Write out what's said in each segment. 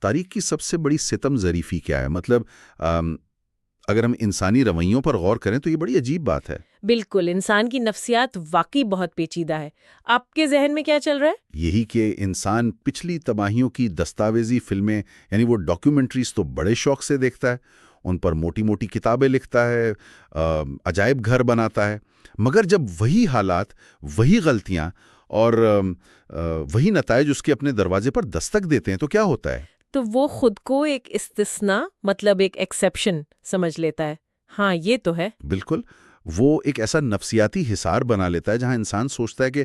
تاریخ کی سب سے بڑی ستم ظریفی کیا ہے؟ مطلب اگر ہم انسانی رویوں پر غور کریں تو یہ بڑی عجیب بات ہے۔ بالکل، انسان کی نفسیات واقعی بہت پیچیدہ ہے۔ آپ کے ذہن میں کیا چل رہا ہے؟ یہی کہ انسان پچھلی تباہیوں کی دستاویزی فلمیں یعنی وہ ڈاکیومنٹریز تو بڑے شوق سے دیکھتا ہے، ان پر موٹی موٹی کتابیں لکھتا ہے، عجائب گھر بناتا ہے، مگر جب وہی حالات، وہی غلطیاں اور وہی نتائج اس کے اپنے دروازے پر دستک دیتے ہیں تو کیا ہوتا ہے؟ تو وہ خود کو ایک استثناء، مطلب ایک ایکسیپشن سمجھ لیتا ہے۔ ہاں، یہ تو ہے۔ بالکل، وہ ایک ایسا نفسیاتی حصار بنا لیتا ہے جہاں انسان سوچتا ہے کہ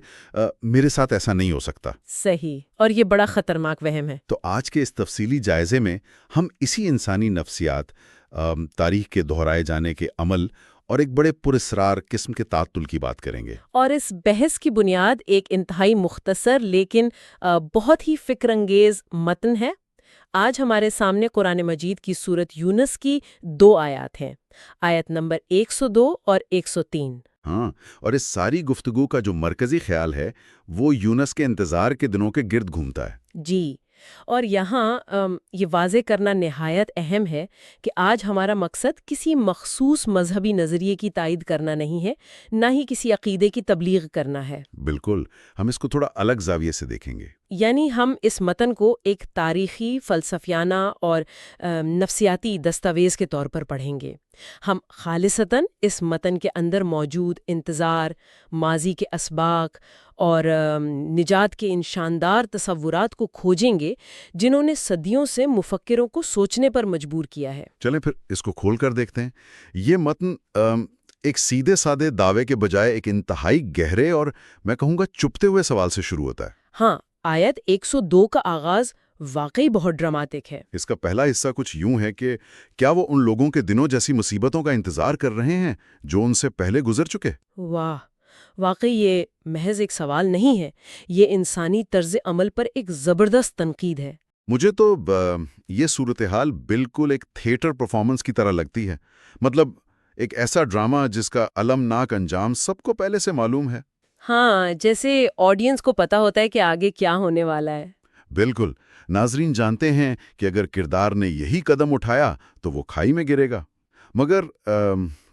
میرے ساتھ ایسا نہیں ہو سکتا۔ صحیح، اور یہ بڑا خطرناک وہم ہے۔ تو آج کے اس تفصیلی جائزے میں ہم اسی انسانی نفسیات، تاریخ کے دہرائے جانے کے عمل اور ایک بڑے پراسرار قسم کے تعطل کی بات کریں گے۔ اور اس بحث کی بنیاد ایک انتہائی مختصر لیکن بہت ہی فکر انگیز متن ہے۔ آج ہمارے سامنے قرآن مجید کی سورت یونس کی 2 آیات ہیں، آیت نمبر 102 اور 103۔ ہاں، اور اس ساری گفتگو کا جو مرکزی خیال ہے وہ یونس کے انتظار کے دنوں کے گرد گھومتا ہے۔ جی، اور یہاں یہ واضح کرنا نہایت اہم ہے کہ آج ہمارا مقصد کسی مخصوص مذہبی نظریے کی تائید کرنا نہیں ہے، نہ ہی کسی عقیدے کی تبلیغ کرنا ہے۔ بالکل، ہم اس کو تھوڑا الگ زاویے سے دیکھیں گے۔ یعنی ہم اس متن کو ایک تاریخی، فلسفیانہ اور نفسیاتی دستاویز کے طور پر پڑھیں گے۔ ہم خالصتاً اس متن کے اندر موجود انتظار، ماضی کے اسباق اور نجات کے ان شاندار تصورات کو کھوجیں گے جنہوں نے صدیوں سے مفکروں کو سوچنے پر مجبور کیا ہے۔ چلیں پھر اس کو کھول کر دیکھتے ہیں۔ یہ متن ایک سیدھے سادے دعوے کے بجائے ایک انتہائی گہرے اور میں کہوں گا چپتے ہوئے سوال سے شروع ہوتا ہے۔ ہاں، آیت 102 کا آغاز واقعی بہت ڈراماتک ہے۔ اس کا پہلا حصہ کچھ یوں ہے کہ کیا وہ ان لوگوں کے دنوں جیسی مصیبتوں کا انتظار کر رہے ہیں جو ان سے پہلے گزر چکے؟ واہ، واقعی یہ محض ایک سوال نہیں ہے، یہ انسانی طرز عمل پر ایک زبردست تنقید ہے۔ مجھے تو یہ صورتحال بالکل ایک تھیٹر پرفارمنس کی طرح لگتی ہے، مطلب ایک ایسا ڈرامہ جس کا المناک انجام سب کو پہلے سے معلوم ہے۔ ہاں، جیسے آڈینس کو پتا ہوتا ہے کہ آگے کیا ہونے والا ہے۔ بالکل، ناظرین جانتے ہیں کہ اگر کردار نے یہی قدم اٹھایا تو وہ کھائی میں گرے گا، مگر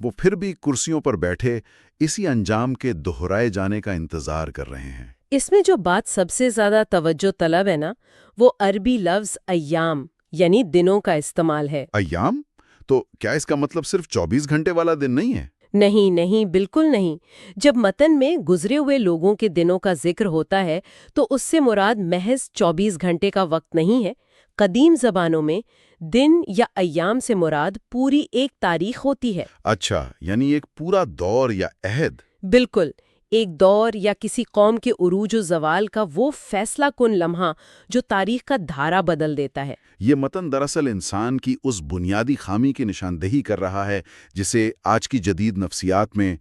وہ پھر بھی کرسیوں پر بیٹھے اسی انجام کے دہرائے جانے کا انتظار کر رہے ہیں۔ اس میں جو بات سب سے زیادہ توجہ طلب ہے نا، وہ عربی لفظ ایام یعنی دنوں کا استعمال ہے۔ ایام؟ تو کیا اس کا مطلب صرف 24 گھنٹے والا دن نہیں ہے؟ نہیں نہیں، بالکل نہیں۔ جب متن میں گزرے ہوئے لوگوں کے دنوں کا ذکر ہوتا ہے تو اس سے مراد محض 24 گھنٹے کا وقت نہیں ہے۔ قدیم زبانوں میں دن یا ایام سے مراد پوری ایک تاریخ ہوتی ہے۔ اچھا، یعنی ایک پورا دور یا عہد۔ بالکل، ایک دور یا کسی قوم کے عروج و زوال کا وہ فیصلہ کن لمحہ جو تاریخ کا دھارا بدل دیتا ہے۔ یہ متن دراصل انسان کی اس بنیادی خامی کی نشاندہی کر رہا ہے جسے آج کی جدید نفسیات میں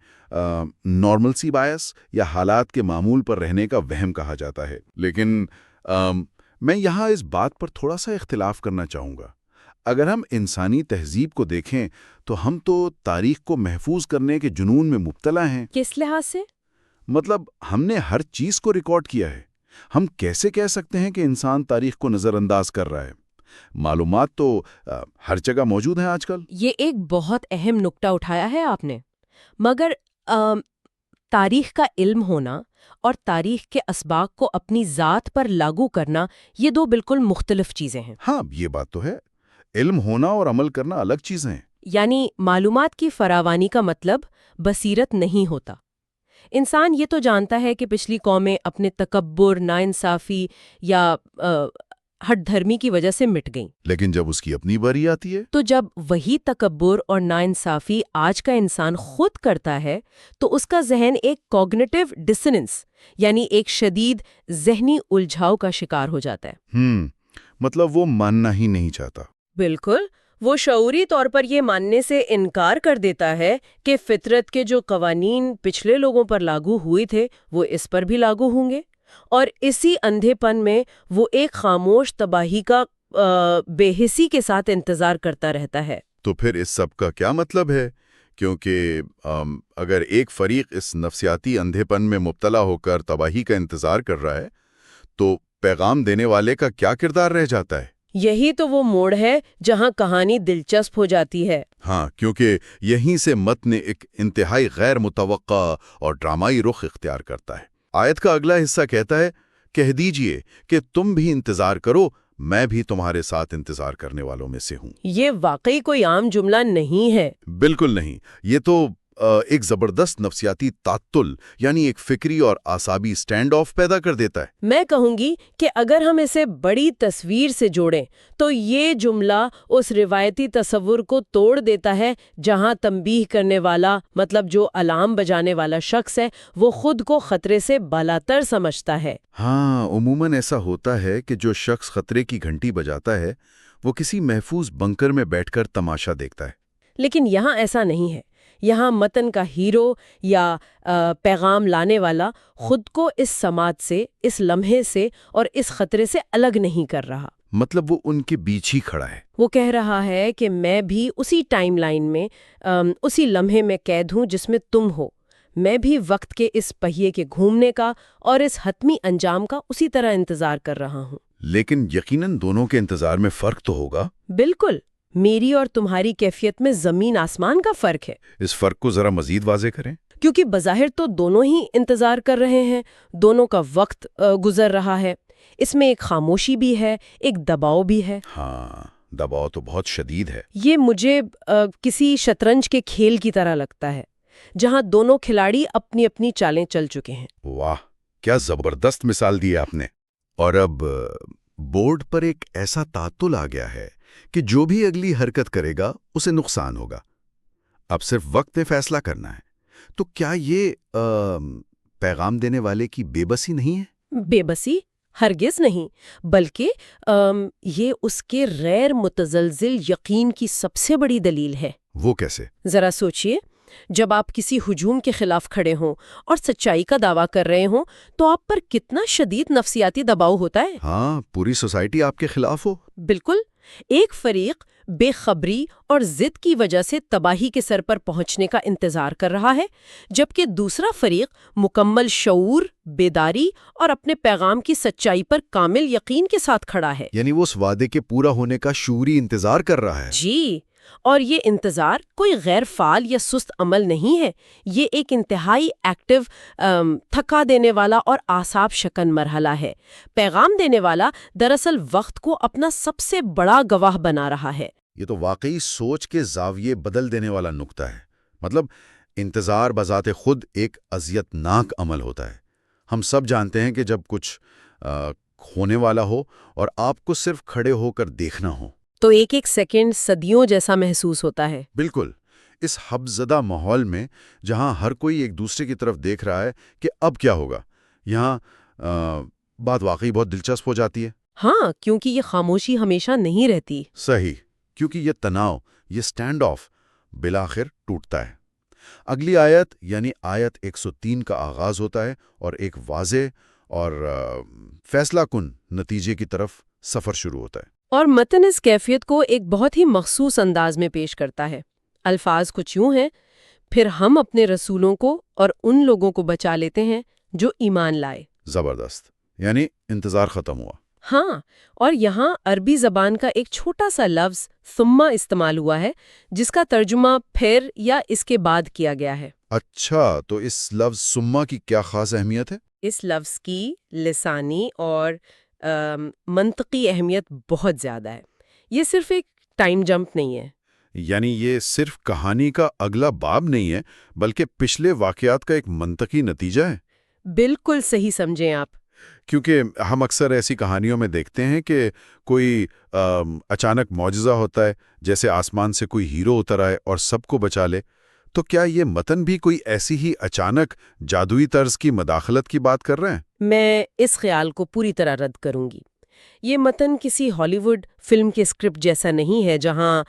نارملسی بائس یا حالات کے معمول پر رہنے کا وہم کہا جاتا ہے۔ لیکن میں یہاں اس بات پر تھوڑا سا اختلاف کرنا چاہوں گا۔ اگر ہم انسانی تہذیب کو دیکھیں تو ہم تو تاریخ کو محفوظ کرنے کے جنون میں مبتلا ہیں۔ کس لحاظ سے؟ مطلب ہم نے ہر چیز کو ریکارڈ کیا ہے۔ ہم کیسے کہہ سکتے ہیں کہ انسان تاریخ کو نظر انداز کر رہا ہے؟ معلومات تو ہر جگہ موجود ہیں آج کل۔ یہ ایک بہت اہم نکتہ اٹھایا ہے آپ نے، مگر تاریخ کا علم ہونا اور تاریخ کے اسباق کو اپنی ذات پر لاگو کرنا، یہ 2 بالکل مختلف چیزیں ہیں۔ ہاں، یہ بات تو ہے۔ علم ہونا اور عمل کرنا الگ چیزیں ہیں۔ یعنی معلومات کی فراوانی کا مطلب بصیرت نہیں ہوتا۔ انسان یہ تو جانتا ہے کہ پچھلی قومیں اپنے تکبر، ناانصافی یا ہٹ دھرمی کی وجہ سے مٹ گئیں، لیکن جب اس کی اپنی باری آتی ہے تو جب وہی تکبر اور ناانصافی آج کا انسان خود کرتا ہے تو اس کا ذہن ایک کوگنیٹو ڈسننس یعنی ایک شدید ذہنی الجھاؤ کا شکار ہو جاتا ہے۔ مطلب وہ ماننا ہی نہیں چاہتا۔ بالکل، وہ شعوری طور پر یہ ماننے سے انکار کر دیتا ہے کہ فطرت کے جو قوانین پچھلے لوگوں پر لاگو ہوئے تھے وہ اس پر بھی لاگو ہوں گے، اور اسی اندھے پن میں وہ ایک خاموش تباہی کا بے حسی کے ساتھ انتظار کرتا رہتا ہے۔ تو پھر اس سب کا کیا مطلب ہے؟ کیونکہ اگر ایک فریق اس نفسیاتی اندھے پن میں مبتلا ہو کر تباہی کا انتظار کر رہا ہے تو پیغام دینے والے کا کیا کردار رہ جاتا ہے؟ یہی تو وہ موڑ ہے جہاں کہانی دلچسپ ہو جاتی ہے۔ ہاں، کیونکہ یہیں سے متن ایک انتہائی غیر متوقع اور ڈرامائی رخ اختیار کرتا ہے۔ آیت کا اگلا حصہ کہتا ہے، کہہ دیجئے کہ تم بھی انتظار کرو، میں بھی تمہارے ساتھ انتظار کرنے والوں میں سے ہوں۔ یہ واقعی کوئی عام جملہ نہیں ہے۔ بالکل نہیں، یہ تو ایک زبردست نفسیاتی تعطل یعنی ایک فکری اور اعصابی سٹینڈ آف پیدا کر دیتا ہے۔ میں کہوں گی کہ اگر ہم اسے بڑی تصویر سے جوڑیں تو یہ جملہ اس روایتی تصور کو توڑ دیتا ہے جہاں تنبیہ کرنے والا، مطلب جو الارم بجانے والا شخص ہے، وہ خود کو خطرے سے بالاتر سمجھتا ہے۔ ہاں، عموماً ایسا ہوتا ہے کہ جو شخص خطرے کی گھنٹی بجاتا ہے وہ کسی محفوظ بنکر میں بیٹھ کر تماشا دیکھتا ہے۔ لیکن یہاں ایسا نہیں ہے۔ یہاں متن کا ہیرو یا پیغام لانے والا خود کو اس سماعت سے، اس لمحے سے اور اس خطرے سے الگ نہیں کر رہا۔ مطلب وہ ان کے بیچ ہی کھڑا ہے۔ وہ کہہ رہا ہے کہ میں بھی اسی ٹائم لائن میں، اسی لمحے میں قید ہوں جس میں تم ہو۔ میں بھی وقت کے اس پہیے کے گھومنے کا اور اس حتمی انجام کا اسی طرح انتظار کر رہا ہوں۔ لیکن یقیناً دونوں کے انتظار میں فرق تو ہوگا۔ بالکل، میری اور تمہاری کیفیت میں زمین آسمان کا فرق ہے۔ اس فرق کو ذرا مزید واضح کریں۔ کیونکہ بظاہر تو دونوں ہی انتظار کر رہے ہیں، دونوں کا وقت گزر رہا ہے۔ اس میں ایک خاموشی بھی ہے، ایک دباؤ بھی ہے۔ ہاں، دباؤ تو بہت شدید ہے۔ یہ مجھے کسی شطرنج کے کھیل کی طرح لگتا ہے جہاں دونوں کھلاڑی اپنی اپنی چالیں چل چکے ہیں۔ واہ، کیا زبردست مثال دی آپ نے۔ اور اب بورڈ پر ایک ایسا تعطل آ گیا ہے کہ جو بھی اگلی حرکت کرے گا اسے نقصان ہوگا۔ اب صرف وقت میں فیصلہ کرنا ہے۔ تو کیا یہ پیغام دینے والے کی بے بسی نہیں ہے؟ بے بسی؟ ہرگز نہیں، بلکہ یہ اس کے غیر متزلزل یقین کی سب سے بڑی دلیل ہے۔ وہ کیسے؟ ذرا سوچئے، جب آپ کسی ہجوم کے خلاف کھڑے ہوں اور سچائی کا دعویٰ کر رہے ہوں تو آپ پر کتنا شدید نفسیاتی دباؤ ہوتا ہے۔ ہاں، پوری سوسائٹی آپ کے خلاف ہو۔ بالکل، ایک فریق بے خبری اور ضد کی وجہ سے تباہی کے سر پر پہنچنے کا انتظار کر رہا ہے، جبکہ دوسرا فریق مکمل شعور، بیداری اور اپنے پیغام کی سچائی پر کامل یقین کے ساتھ کھڑا ہے۔ یعنی وہ اس وعدے کے پورا ہونے کا شعوری انتظار کر رہا ہے۔ جی، اور یہ انتظار کوئی غیر فعال یا سست عمل نہیں ہے، یہ ایک انتہائی ایکٹیو، تھکا دینے والا اور اعصاب شکن مرحلہ ہے۔ پیغام دینے والا دراصل وقت کو اپنا سب سے بڑا گواہ بنا رہا ہے۔ یہ تو واقعی سوچ کے زاویے بدل دینے والا نقطہ ہے۔ مطلب انتظار بذات خود ایک اذیت ناک عمل ہوتا ہے۔ ہم سب جانتے ہیں کہ جب کچھ ہونے والا ہو اور آپ کو صرف کھڑے ہو کر دیکھنا ہو تو ایک ایک سیکنڈ صدیوں جیسا محسوس ہوتا ہے۔ بالکل، اس حبزدہ ماحول میں جہاں ہر کوئی ایک دوسرے کی طرف دیکھ رہا ہے کہ اب کیا ہوگا، یہاں بات واقعی بہت دلچسپ ہو جاتی ہے۔ ہاں، کیونکہ یہ خاموشی ہمیشہ نہیں رہتی۔ صحیح، کیونکہ یہ تناؤ، یہ سٹینڈ آف بالآخر ٹوٹتا ہے۔ اگلی آیت یعنی آیت 103 کا آغاز ہوتا ہے اور ایک واضح اور فیصلہ کن نتیجے کی طرف سفر شروع ہوتا ہے۔ اور متن اس کیفیت کو ایک بہت ہی مخصوص انداز میں پیش کرتا ہے۔ الفاظ کچھ یوں ہیں، پھر ہم اپنے رسولوں کو اور ان لوگوں کو بچا لیتے ہیں جو ایمان لائے۔ زبردست، یعنی انتظار ختم ہوا۔ ہاں، اور یہاں عربی زبان کا ایک چھوٹا سا لفظ ثم استعمال ہوا ہے جس کا ترجمہ پھر یا اس کے بعد کیا گیا ہے۔ اچھا، تو اس لفظ ثم کی کیا خاص اہمیت ہے؟ اس لفظ کی لسانی اور منطقی اہمیت بہت زیادہ ہے۔ یہ صرف ایک ٹائم جمپ نہیں ہے۔ یعنی یہ صرف کہانی کا اگلا باب نہیں ہے بلکہ پچھلے واقعات کا ایک منطقی نتیجہ ہے۔ بالکل صحیح سمجھیں آپ۔ کیونکہ ہم اکثر ایسی کہانیوں میں دیکھتے ہیں کہ کوئی اچانک معجزہ ہوتا ہے، جیسے آسمان سے کوئی ہیرو اتر آئے اور سب کو بچا لے۔ تو کیا یہ متن بھی کوئی ایسی ہی اچانک جادوئی طرز کی مداخلت کی بات کر رہے ہیں؟ میں اس خیال کو پوری طرح رد کروں گی۔ یہ متن کسی ہالی ووڈ فلم کے اسکرپٹ جیسا نہیں ہے جہاں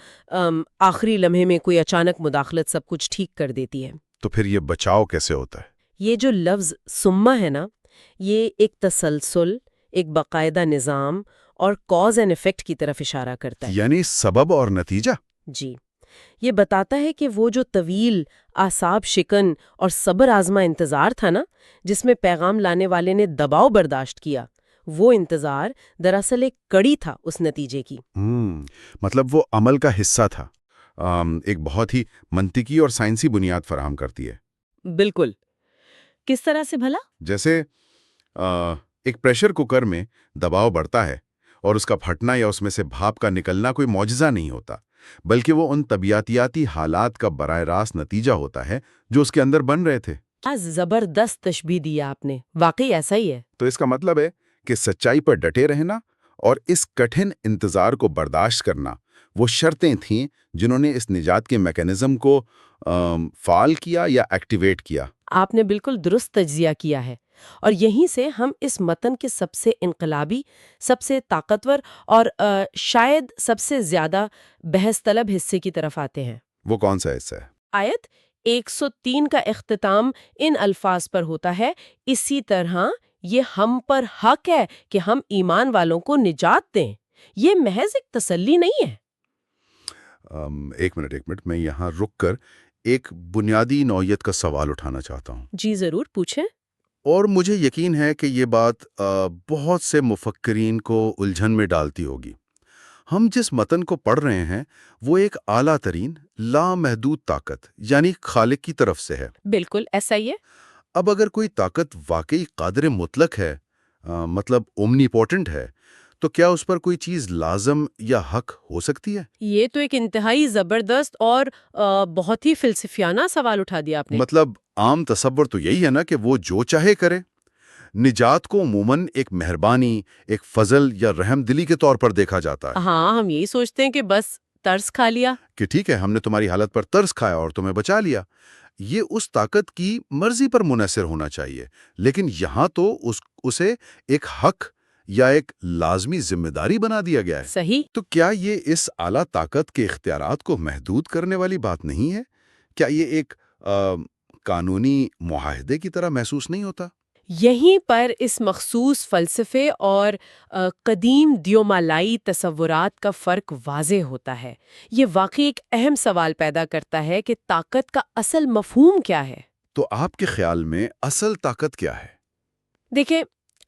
آخری لمحے میں کوئی اچانک مداخلت سب کچھ ٹھیک کر دیتی ہے۔ تو پھر یہ بچاؤ کیسے ہوتا ہے؟ یہ جو لفظ ثم ہے نا، یہ ایک تسلسل، ایک باقاعدہ نظام اور کاز اینڈ ایفیکٹ کی طرف اشارہ کرتا ہے۔ یعنی سبب اور نتیجہ؟ جی، یہ بتاتا ہے کہ وہ جو طویل، اعصاب شکن اور صبر آزما انتظار تھا نا، جس میں پیغام لانے والے نے دباؤ برداشت کیا، وہ انتظار دراصل ایک کڑی تھا اس نتیجے کی۔ مطلب وہ عمل کا حصہ تھا، ایک بہت ہی منطقی اور سائنسی بنیاد فراہم کرتی ہے۔ بالکل۔ کس طرح سے بھلا؟ جیسے ایک پریشر کوکر میں دباؤ بڑھتا ہے اور اس کا پھٹنا یا اس میں سے بھاپ کا نکلنا کوئی معجزہ نہیں ہوتا، بلکہ وہ ان طبیعیاتی حالات کا براہ راست نتیجہ ہوتا ہے جو اس کے اندر بن رہے تھے۔ زبردست تشبیہ دیا آپ نے، واقعی ایسا ہی ہے۔ تو اس کا مطلب ہے کہ سچائی پر ڈٹے رہنا اور اس کٹھن انتظار کو برداشت کرنا وہ شرطیں تھیں جنہوں نے اس نجات کے میکانزم کو فعال کیا یا ایکٹیویٹ کیا۔ آپ نے بالکل درست تجزیہ کیا ہے، اور یہیں سے ہم اس متن کے سب سے انقلابی، سب سے طاقتور اور شاید سب سے زیادہ بحث طلب حصے کی طرف آتے ہیں۔ وہ کون سا حصہ ہے؟ آیت 103 کا اختتام ان الفاظ پر ہوتا ہے، اسی طرح یہ ہم پر حق ہے کہ ہم ایمان والوں کو نجات دیں۔ یہ محض ایک تسلی نہیں ہے۔ ایک منٹ، میں یہاں رک کر ایک بنیادی نوعیت کا سوال اٹھانا چاہتا ہوں۔ جی ضرور پوچھیں۔ اور مجھے یقین ہے کہ یہ بات بہت سے مفکرین کو الجھن میں ڈالتی ہوگی۔ ہم جس متن کو پڑھ رہے ہیں وہ ایک اعلیٰ ترین لامحدود طاقت یعنی خالق کی طرف سے ہے۔ بالکل ایسا ہی ہے۔ اب اگر کوئی طاقت واقعی قادر مطلق ہے، مطلب اومنیپوٹنٹ ہے، تو کیا اس پر کوئی چیز لازم یا حق ہو سکتی ہے؟ یہ تو ایک انتہائی زبردست اور بہت ہی فلسفیانہ سوال اٹھا دیا آپ نے۔ مطلب عام تصور تو یہی ہے نا کہ وہ جو چاہے کرے۔ نجات کو عموماً ایک مہربانی، ایک فضل یا رحم دلی کے طور پر دیکھا جاتا ہے۔ ہاں، ہم یہی سوچتے ہیں کہ بس ترس کھا لیا کہ ٹھیک ہے، ہم نے تمہاری حالت پر ترس کھایا اور تمہیں بچا لیا۔ یہ اس طاقت کی مرضی پر منحصر ہونا چاہیے، لیکن یہاں تو اسے ایک حق یا ایک لازمی ذمہ داری بنا دیا گیا ہے۔ صحیح۔ تو کیا یہ اس اعلیٰ طاقت کے اختیارات کو محدود کرنے والی بات نہیں ہے؟ کیا یہ ایک قانونی معاہدے کی طرح محسوس نہیں ہوتا؟ یہیں پر اس مخصوص فلسفے اور قدیم دیومالائی تصورات کا فرق واضح ہوتا ہے۔ یہ واقعی ایک اہم سوال پیدا کرتا ہے کہ طاقت کا اصل مفہوم کیا ہے؟ تو آپ کے خیال میں اصل طاقت کیا ہے؟ دیکھیں،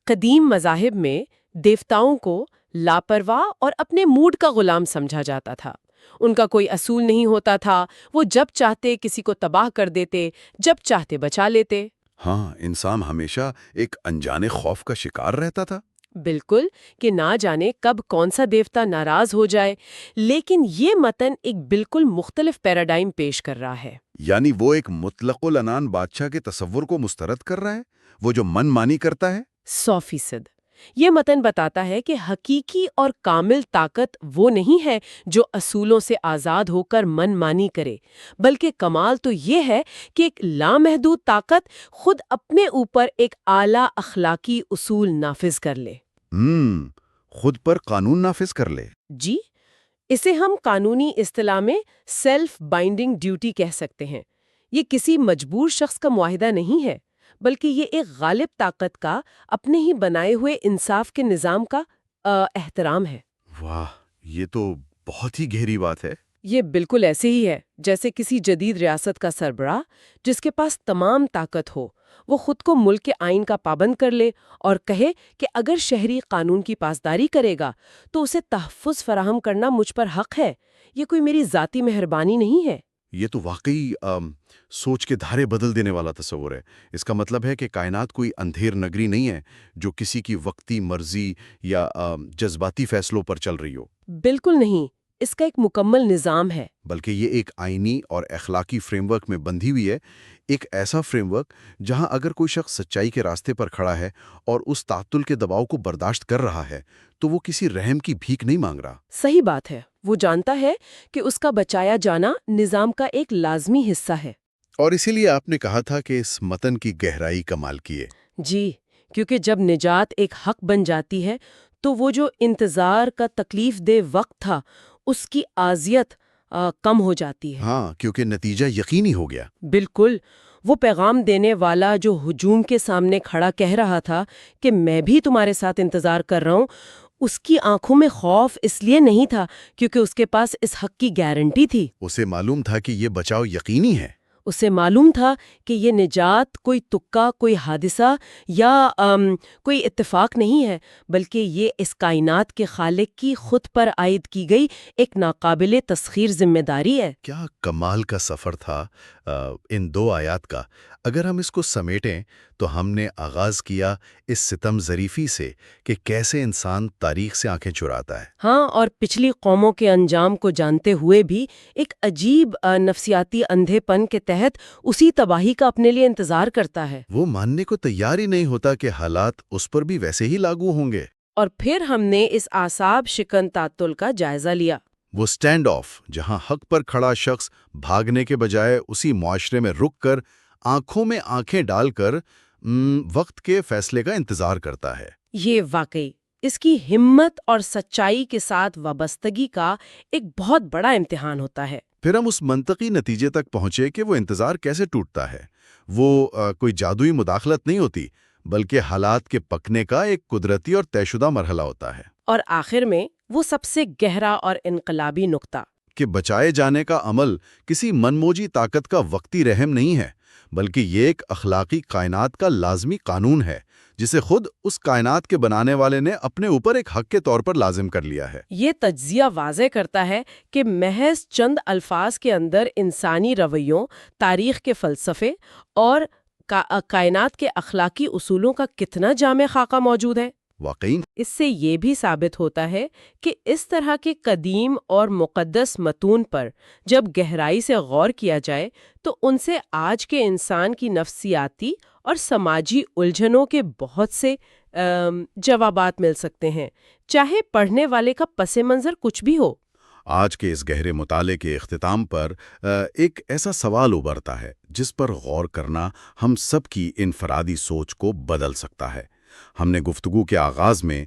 قدیم مذاہب میں دیوتاؤں کو لاپرواہ اور اپنے موڈ کا غلام سمجھا جاتا تھا۔ ان کا کوئی اصول نہیں ہوتا تھا، وہ جب چاہتے کسی کو تباہ کر دیتے، جب چاہتے بچا لیتے۔ ہاں، انسان ہمیشہ ایک انجانے خوف کا شکار رہتا تھا۔ بالکل، کہ نہ جانے کب کون سا دیوتا ناراض ہو جائے۔ لیکن یہ متن ایک بالکل مختلف پیراڈائم پیش کر رہا ہے۔ یعنی وہ ایک مطلق العنان بادشاہ کے تصور کو مسترد کر رہا ہے، وہ جو من مانی کرتا ہے۔ 100%۔ یہ متن بتاتا ہے کہ حقیقی اور کامل طاقت وہ نہیں ہے جو اصولوں سے آزاد ہو کر من مانی کرے، بلکہ کمال تو یہ ہے کہ ایک لامحدود طاقت خود اپنے اوپر ایک اعلیٰ اخلاقی اصول نافذ کر لے۔ خود پر قانون نافذ کر لے۔ جی، اسے ہم قانونی اصطلاح میں سیلف بائنڈنگ ڈیوٹی کہہ سکتے ہیں۔ یہ کسی مجبور شخص کا معاہدہ نہیں ہے، بلکہ یہ ایک غالب طاقت کا اپنے ہی بنائے ہوئے انصاف کے نظام کا احترام ہے۔ واہ، یہ تو بہت ہی گہری بات ہے۔ یہ بالکل ایسے ہی ہے جیسے کسی جدید ریاست کا سربراہ جس کے پاس تمام طاقت ہو، وہ خود کو ملک کے آئین کا پابند کر لے اور کہے کہ اگر شہری قانون کی پاسداری کرے گا تو اسے تحفظ فراہم کرنا مجھ پر حق ہے، یہ کوئی میری ذاتی مہربانی نہیں ہے۔ یہ تو واقعی سوچ کے دھارے بدل دینے والا تصور ہے۔ اس کا مطلب ہے کہ کائنات کوئی اندھیر نگری نہیں ہے جو کسی کی وقتی مرضی یا جذباتی فیصلوں پر چل رہی ہو۔ بالکل نہیں، اس کا ایک مکمل نظام ہے۔ بلکہ یہ ایک آئینی اور اخلاقی فریم ورک میں بندھی ہوئی ہے، ایک ایسا فریم ورک جہاں اگر کوئی شخص سچائی کے راستے پر کھڑا ہے اور اس تعطل کے دباؤ کو برداشت کر رہا ہے تو وہ کسی رحم کی بھیک نہیں مانگ رہا۔ صحیح بات ہے، وہ جانتا ہے کہ اس کا بچایا جانا نظام کا ایک لازمی حصہ ہے۔ اور اسی لیے آپ نے کہا تھا کہ اس متن کی گہرائی کمال کی ہے۔ جی، کیونکہ جب نجات ایک حق بن جاتی ہے تو وہ جو انتظار کا تکلیف دہ وقت تھا اس کی اذیت کم ہو جاتی ہے۔ ہاں، کیونکہ نتیجہ یقینی ہو گیا۔ بالکل، وہ پیغام دینے والا جو ہجوم کے سامنے کھڑا کہہ رہا تھا کہ میں بھی تمہارے ساتھ انتظار کر رہا ہوں، اس کی آنکھوں میں خوف اس لیے نہیں تھا کیونکہ اس کے پاس اس حق کی گارنٹی تھی۔ اسے معلوم تھا کہ یہ بچاؤ یقینی ہے۔ اسے معلوم تھا کہ یہ نجات کوئی تکا، کوئی حادثہ یا کوئی اتفاق نہیں ہے، بلکہ یہ اس کائنات کے خالق کی خود پر عائد کی گئی ایک ناقابل تسخیر ذمہ داری ہے۔ کیا کمال کا سفر تھا ان دو آیات کا۔ اگر ہم اس کو سمیٹیں تو ہم نے آغاز کیا اس ستم ظریفی سے کہ کیسے انسان تاریخ سے آنکھیں چراتا ہے۔ ہاں، اور پچھلی قوموں کے انجام کو جانتے ہوئے بھی ایک عجیب نفسیاتی اندھے پن کے تحت اسی تباہی کا اپنے لیے انتظار کرتا ہے۔ وہ ماننے کو تیار ہی نہیں ہوتا کہ حالات اس پر بھی ویسے ہی لاگو ہوں گے۔ اور پھر ہم نے اس اعصاب شکن تعطل کا جائزہ لیا۔ وہ سٹینڈ آف، جہاں حق پر کھڑا شخص بھاگنے کے بجائے اسی معاشرے میں رک کر آنکھوں میں آنکھیں ڈال کر وقت کے فیصلے کا انتظار کرتا ہے۔ یہ واقعی اس کی ہمت اور سچائی کے ساتھ وابستگی کا ایک بہت بڑا امتحان ہوتا ہے۔ پھر ہم اس منطقی نتیجے تک پہنچے کہ وہ انتظار کیسے ٹوٹتا ہے۔ وہ کوئی جادوئی مداخلت نہیں ہوتی، بلکہ حالات کے پکنے کا ایک قدرتی اور طے شدہ مرحلہ ہوتا ہے۔ اور آخر میں وہ سب سے گہرا اور انقلابی نقطہ کہ بچائے جانے کا عمل کسی منموجی طاقت کا وقتی رحم نہیں ہے، بلکہ یہ ایک اخلاقی کائنات کا لازمی قانون ہے جسے خود اس کائنات کے بنانے والے نے اپنے اوپر ایک حق کے طور پر لازم کر لیا ہے۔ یہ تجزیہ واضح کرتا ہے کہ محض چند الفاظ کے اندر انسانی رویوں، تاریخ کے فلسفے اور کائنات کے اخلاقی اصولوں کا کتنا جامع خاکہ موجود ہے۔ واقعی اس سے یہ بھی ثابت ہوتا ہے کہ اس طرح کے قدیم اور مقدس متون پر جب گہرائی سے غور کیا جائے تو ان سے آج کے انسان کی نفسیاتی اور سماجی الجھنوں کے بہت سے جوابات مل سکتے ہیں، چاہے پڑھنے والے کا پس منظر کچھ بھی ہو۔ آج کے اس گہرے مطالعے کے اختتام پر ایک ایسا سوال ابھرتا ہے جس پر غور کرنا ہم سب کی انفرادی سوچ کو بدل سکتا ہے۔ ہم نے گفتگو کے آغاز میں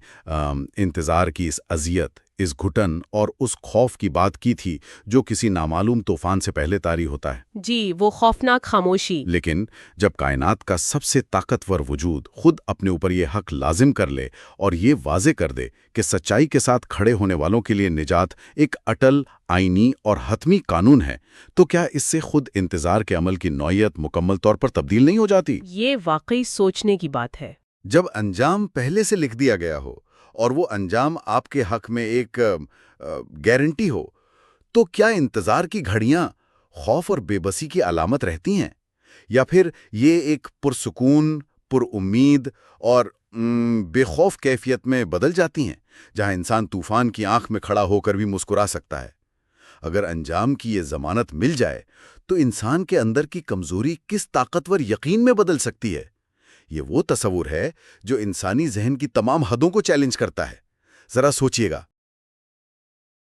انتظار کی اس اذیت، اس گھٹن اور اس خوف کی بات کی تھی جو کسی نامعلوم طوفان سے پہلے طاری ہوتا ہے۔ جی، وہ خوفناک خاموشی۔ لیکن جب کائنات کا سب سے طاقتور وجود خود اپنے اوپر یہ حق لازم کر لے اور یہ واضح کر دے کہ سچائی کے ساتھ کھڑے ہونے والوں کے لیے نجات ایک اٹل، آئینی اور حتمی قانون ہے، تو کیا اس سے خود انتظار کے عمل کی نوعیت مکمل طور پر تبدیل نہیں ہو جاتی؟ یہ واقعی سوچنے کی بات ہے۔ جب انجام پہلے سے لکھ دیا گیا ہو اور وہ انجام آپ کے حق میں ایک گارنٹی ہو، تو کیا انتظار کی گھڑیاں خوف اور بے بسی کی علامت رہتی ہیں، یا پھر یہ ایک پرسکون، پر امید اور بے خوف کیفیت میں بدل جاتی ہیں، جہاں انسان طوفان کی آنکھ میں کھڑا ہو کر بھی مسکرا سکتا ہے؟ اگر انجام کی یہ ضمانت مل جائے تو انسان کے اندر کی کمزوری کس طاقتور یقین میں بدل سکتی ہے؟ یہ وہ تصور ہے جو انسانی ذہن کی تمام حدوں کو چیلنج کرتا ہے۔ ذرا سوچئے گا۔